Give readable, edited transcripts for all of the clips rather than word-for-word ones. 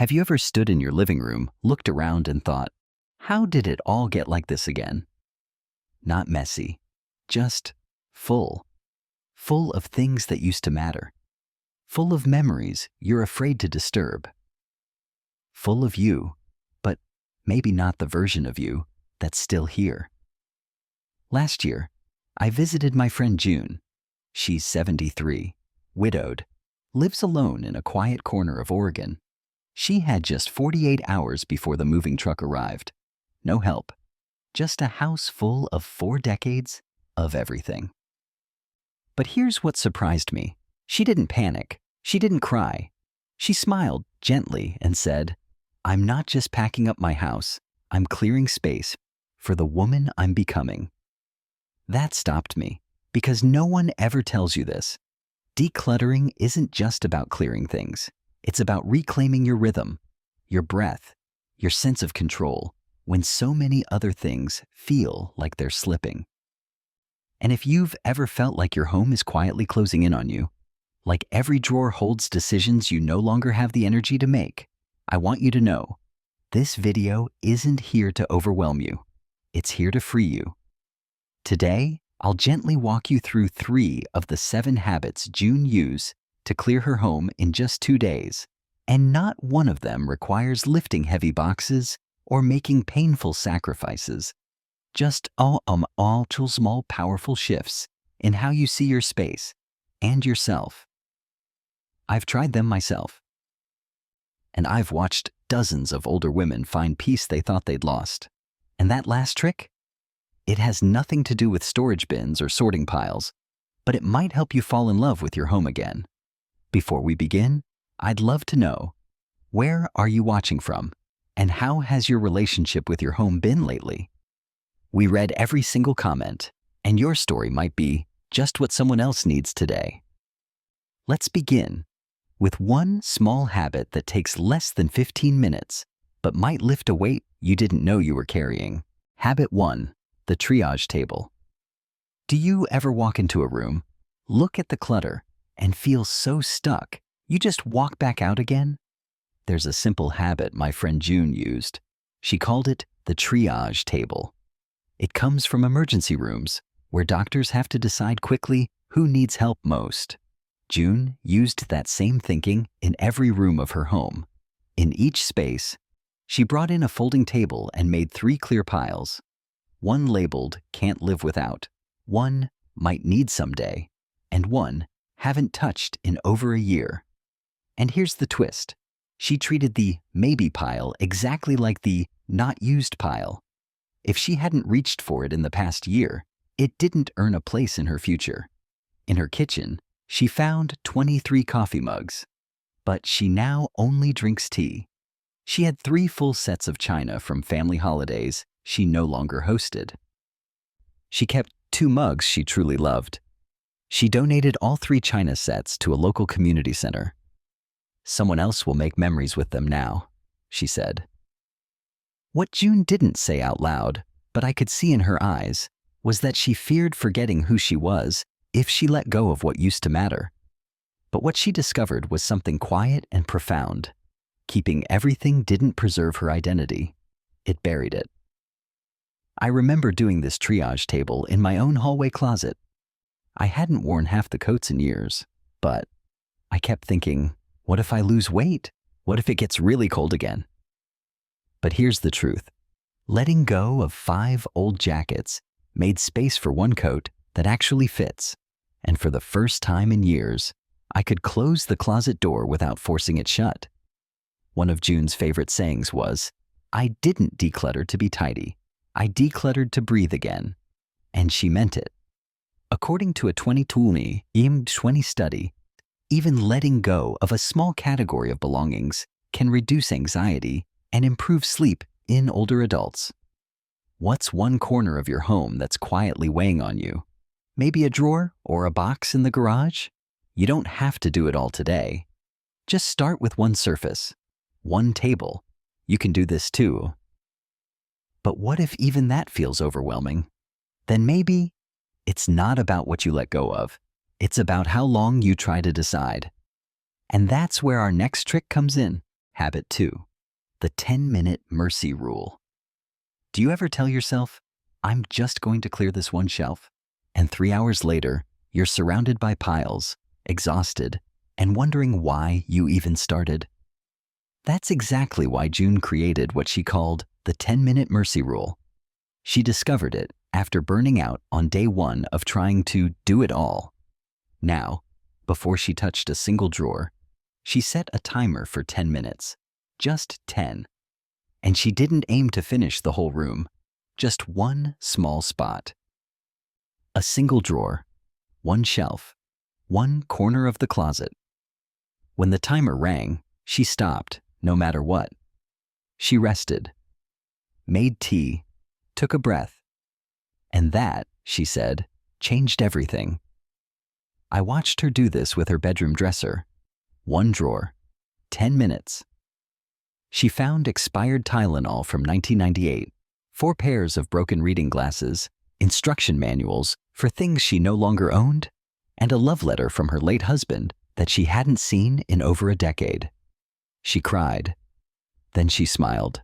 Have you ever stood in your living room, looked around and thought, how did it all get like this again? Not messy, just full. Full of things that used to matter. Full of memories you're afraid to disturb. Full of you, but maybe not the version of you that's still here. Last year, I visited my friend June. She's 73, widowed, lives alone in a quiet corner of Oregon. She had just 48 hours before the moving truck arrived. No help, just a house full of 4 decades of everything. But here's what surprised me. She didn't panic. She didn't cry. She smiled gently and said, "I'm not just packing up my house, I'm clearing space for the woman I'm becoming." That stopped me, because no one ever tells you this. Decluttering isn't just about clearing things. It's about reclaiming your rhythm, your breath, your sense of control, when so many other things feel like they're slipping. And if you've ever felt like your home is quietly closing in on you, like every drawer holds decisions you no longer have the energy to make, I want you to know, this video isn't here to overwhelm you. It's here to free you. Today, I'll gently walk you through 3 of the 7 habits June used to clear her home in just 2 days, and not one of them requires lifting heavy boxes or making painful sacrifices. Just all small, powerful shifts in how you see your space and yourself. I've tried them myself, and I've watched dozens of older women find peace they thought they'd lost. And that last trick? It has nothing to do with storage bins or sorting piles, but it might help you fall in love with your home again. Before we begin, I'd love to know, where are you watching from? And how has your relationship with your home been lately? We read every single comment, and your story might be just what someone else needs today. Let's begin with one small habit that takes less than 15 minutes, but might lift a weight you didn't know you were carrying. Habit 1, the triage table. Do you ever walk into a room, look at the clutter, and feel so stuck you just walk back out again? There's a simple habit my friend June used. She called it the triage table. It comes from emergency rooms, where doctors have to decide quickly who needs help most. June used that same thinking in every room of her home. In each space, she brought in a folding table and made 3 clear piles. One labeled "can't live without," one "might need someday," and one "haven't touched in over a year." And here's the twist. She treated the maybe pile exactly like the not used pile. If she hadn't reached for it in the past year, it didn't earn a place in her future. In her kitchen, she found 23 coffee mugs, but she now only drinks tea. She had 3 full sets of china from family holidays she no longer hosted. She kept 2 mugs she truly loved. She donated all 3 china sets to a local community center. "Someone else will make memories with them now," she said. What June didn't say out loud, but I could see in her eyes, was that she feared forgetting who she was if she let go of what used to matter. But what she discovered was something quiet and profound. Keeping everything didn't preserve her identity. It buried it. I remember doing this triage table in my own hallway closet. I hadn't worn half the coats in years, but I kept thinking, what if I lose weight? What if it gets really cold again? But here's the truth. Letting go of 5 old jackets made space for 1 coat that actually fits. And for the first time in years, I could close the closet door without forcing it shut. One of June's favorite sayings was, "I didn't declutter to be tidy. I decluttered to breathe again." And she meant it. According to a 2020 study, even letting go of a small category of belongings can reduce anxiety and improve sleep in older adults. What's one corner of your home that's quietly weighing on you? Maybe a drawer or a box in the garage? You don't have to do it all today. Just start with 1 surface, 1 table. You can do this too. But what if even that feels overwhelming? Then maybe it's not about what you let go of. It's about how long you try to decide. And that's where our next trick comes in. Habit 2. The 10-minute mercy rule. Do you ever tell yourself, I'm just going to clear this one shelf? And 3 hours later, you're surrounded by piles, exhausted, and wondering why you even started? That's exactly why June created what she called the 10-minute mercy rule. She discovered it after burning out on day 1 of trying to do it all. Now, before she touched a single drawer, she set a timer for 10 minutes, just 10. And she didn't aim to finish the whole room, just one small spot. A single drawer, one shelf, one corner of the closet. When the timer rang, she stopped, no matter what. She rested, made tea, took a breath. And that, she said, changed everything. I watched her do this with her bedroom dresser. One drawer, 10 minutes. She found expired Tylenol from 1998, 4 pairs of broken reading glasses, instruction manuals for things she no longer owned, and a love letter from her late husband that she hadn't seen in over a decade. She cried. Then she smiled.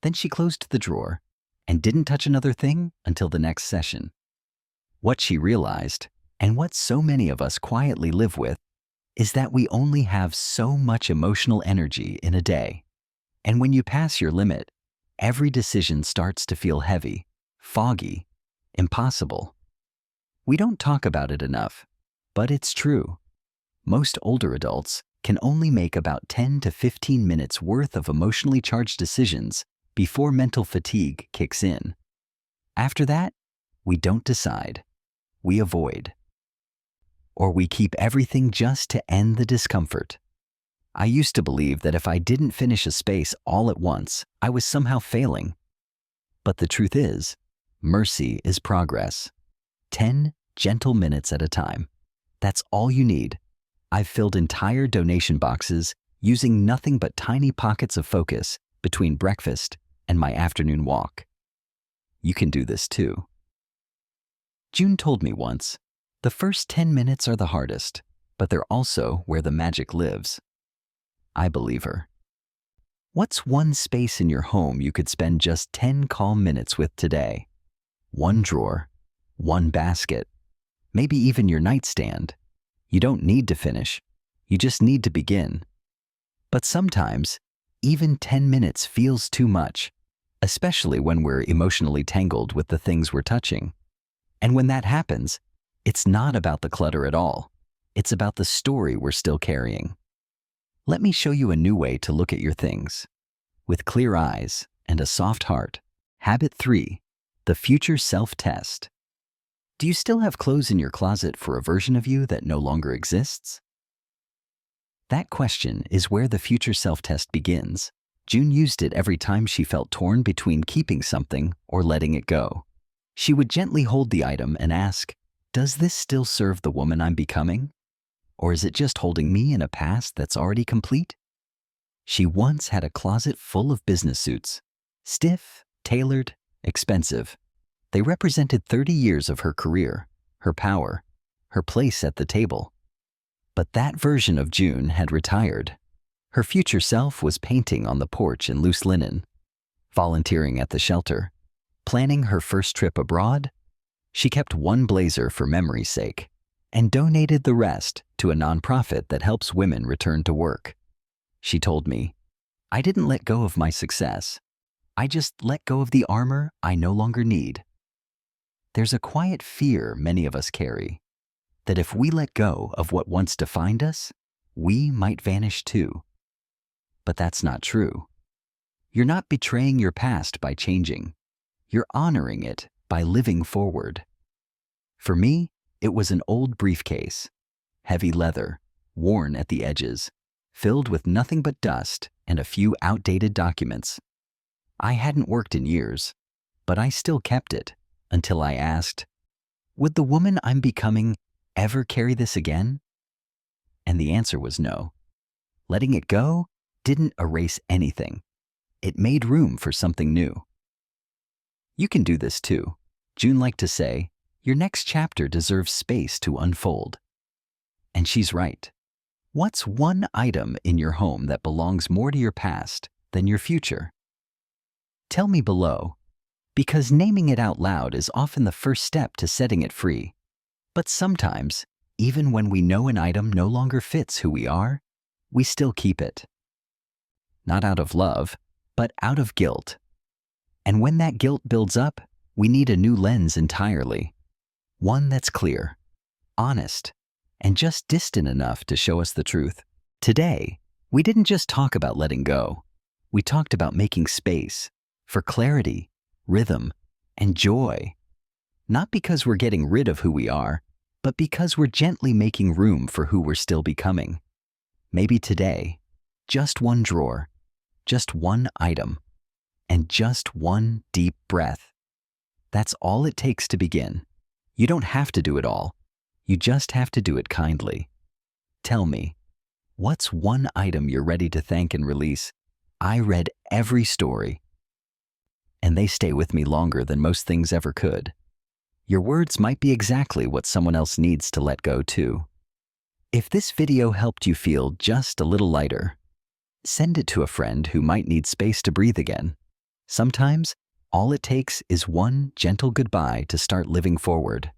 Then she closed the drawer and didn't touch another thing until the next session. What she realized, and what so many of us quietly live with, is that we only have so much emotional energy in a day. And when you pass your limit, every decision starts to feel heavy, foggy, impossible. We don't talk about it enough, but it's true. Most older adults can only make about 10 to 15 minutes worth of emotionally charged decisions before mental fatigue kicks in. After that, we don't decide. We avoid. Or we keep everything just to end the discomfort. I used to believe that if I didn't finish a space all at once, I was somehow failing. But the truth is, mercy is progress. 10 gentle minutes at a time. That's all you need. I've filled entire donation boxes using nothing but tiny pockets of focus between breakfast and my afternoon walk. You can do this too. June told me once, the first 10 minutes are the hardest, but they're also where the magic lives. I believe her. What's one space in your home you could spend just 10 calm minutes with today? One drawer, one basket, maybe even your nightstand. You don't need to finish. You just need to begin. But sometimes, even 10 minutes feels too much, especially when we're emotionally tangled with the things we're touching. And when that happens, it's not about the clutter at all. It's about the story we're still carrying. Let me show you a new way to look at your things. With clear eyes and a soft heart. Habit 3, the future self-test. Do you still have clothes in your closet for a version of you that no longer exists? That question is where the future self-test begins. June used it every time she felt torn between keeping something or letting it go. She would gently hold the item and ask, does this still serve the woman I'm becoming? Or is it just holding me in a past that's already complete? She once had a closet full of business suits. Stiff, tailored, expensive. They represented 30 years of her career, her power, her place at the table. But that version of June had retired. Her future self was painting on the porch in loose linen, volunteering at the shelter, planning her first trip abroad. She kept one blazer for memory's sake and donated the rest to a nonprofit that helps women return to work. She told me, I didn't let go of my success. I just let go of the armor I no longer need. There's a quiet fear many of us carry, that if we let go of what once defined us, we might vanish too. But that's not true. You're not betraying your past by changing. You're honoring it by living forward. For me, it was an old briefcase, heavy leather, worn at the edges, filled with nothing but dust and a few outdated documents. I hadn't worked in years, but I still kept it until I asked, would the woman I'm becoming ever carry this again? And the answer was no. Letting it go didn't erase anything. It made room for something new. You can do this too. June liked to say, your next chapter deserves space to unfold. And she's right. What's one item in your home that belongs more to your past than your future? Tell me below, because naming it out loud is often the first step to setting it free. But sometimes, even when we know an item no longer fits who we are, we still keep it. Not out of love, but out of guilt. And when that guilt builds up, we need a new lens entirely. One that's clear, honest, and just distant enough to show us the truth. Today, we didn't just talk about letting go. We talked about making space for clarity, rhythm, and joy. Not because we're getting rid of who we are, but because we're gently making room for who we're still becoming. Maybe today, just one drawer, just one item, and just one deep breath. That's all it takes to begin. You don't have to do it all. You just have to do it kindly. Tell me, what's one item you're ready to thank and release? I read every story, and they stay with me longer than most things ever could. Your words might be exactly what someone else needs to let go too. If this video helped you feel just a little lighter, send it to a friend who might need space to breathe again. Sometimes, all it takes is one gentle goodbye to start living forward.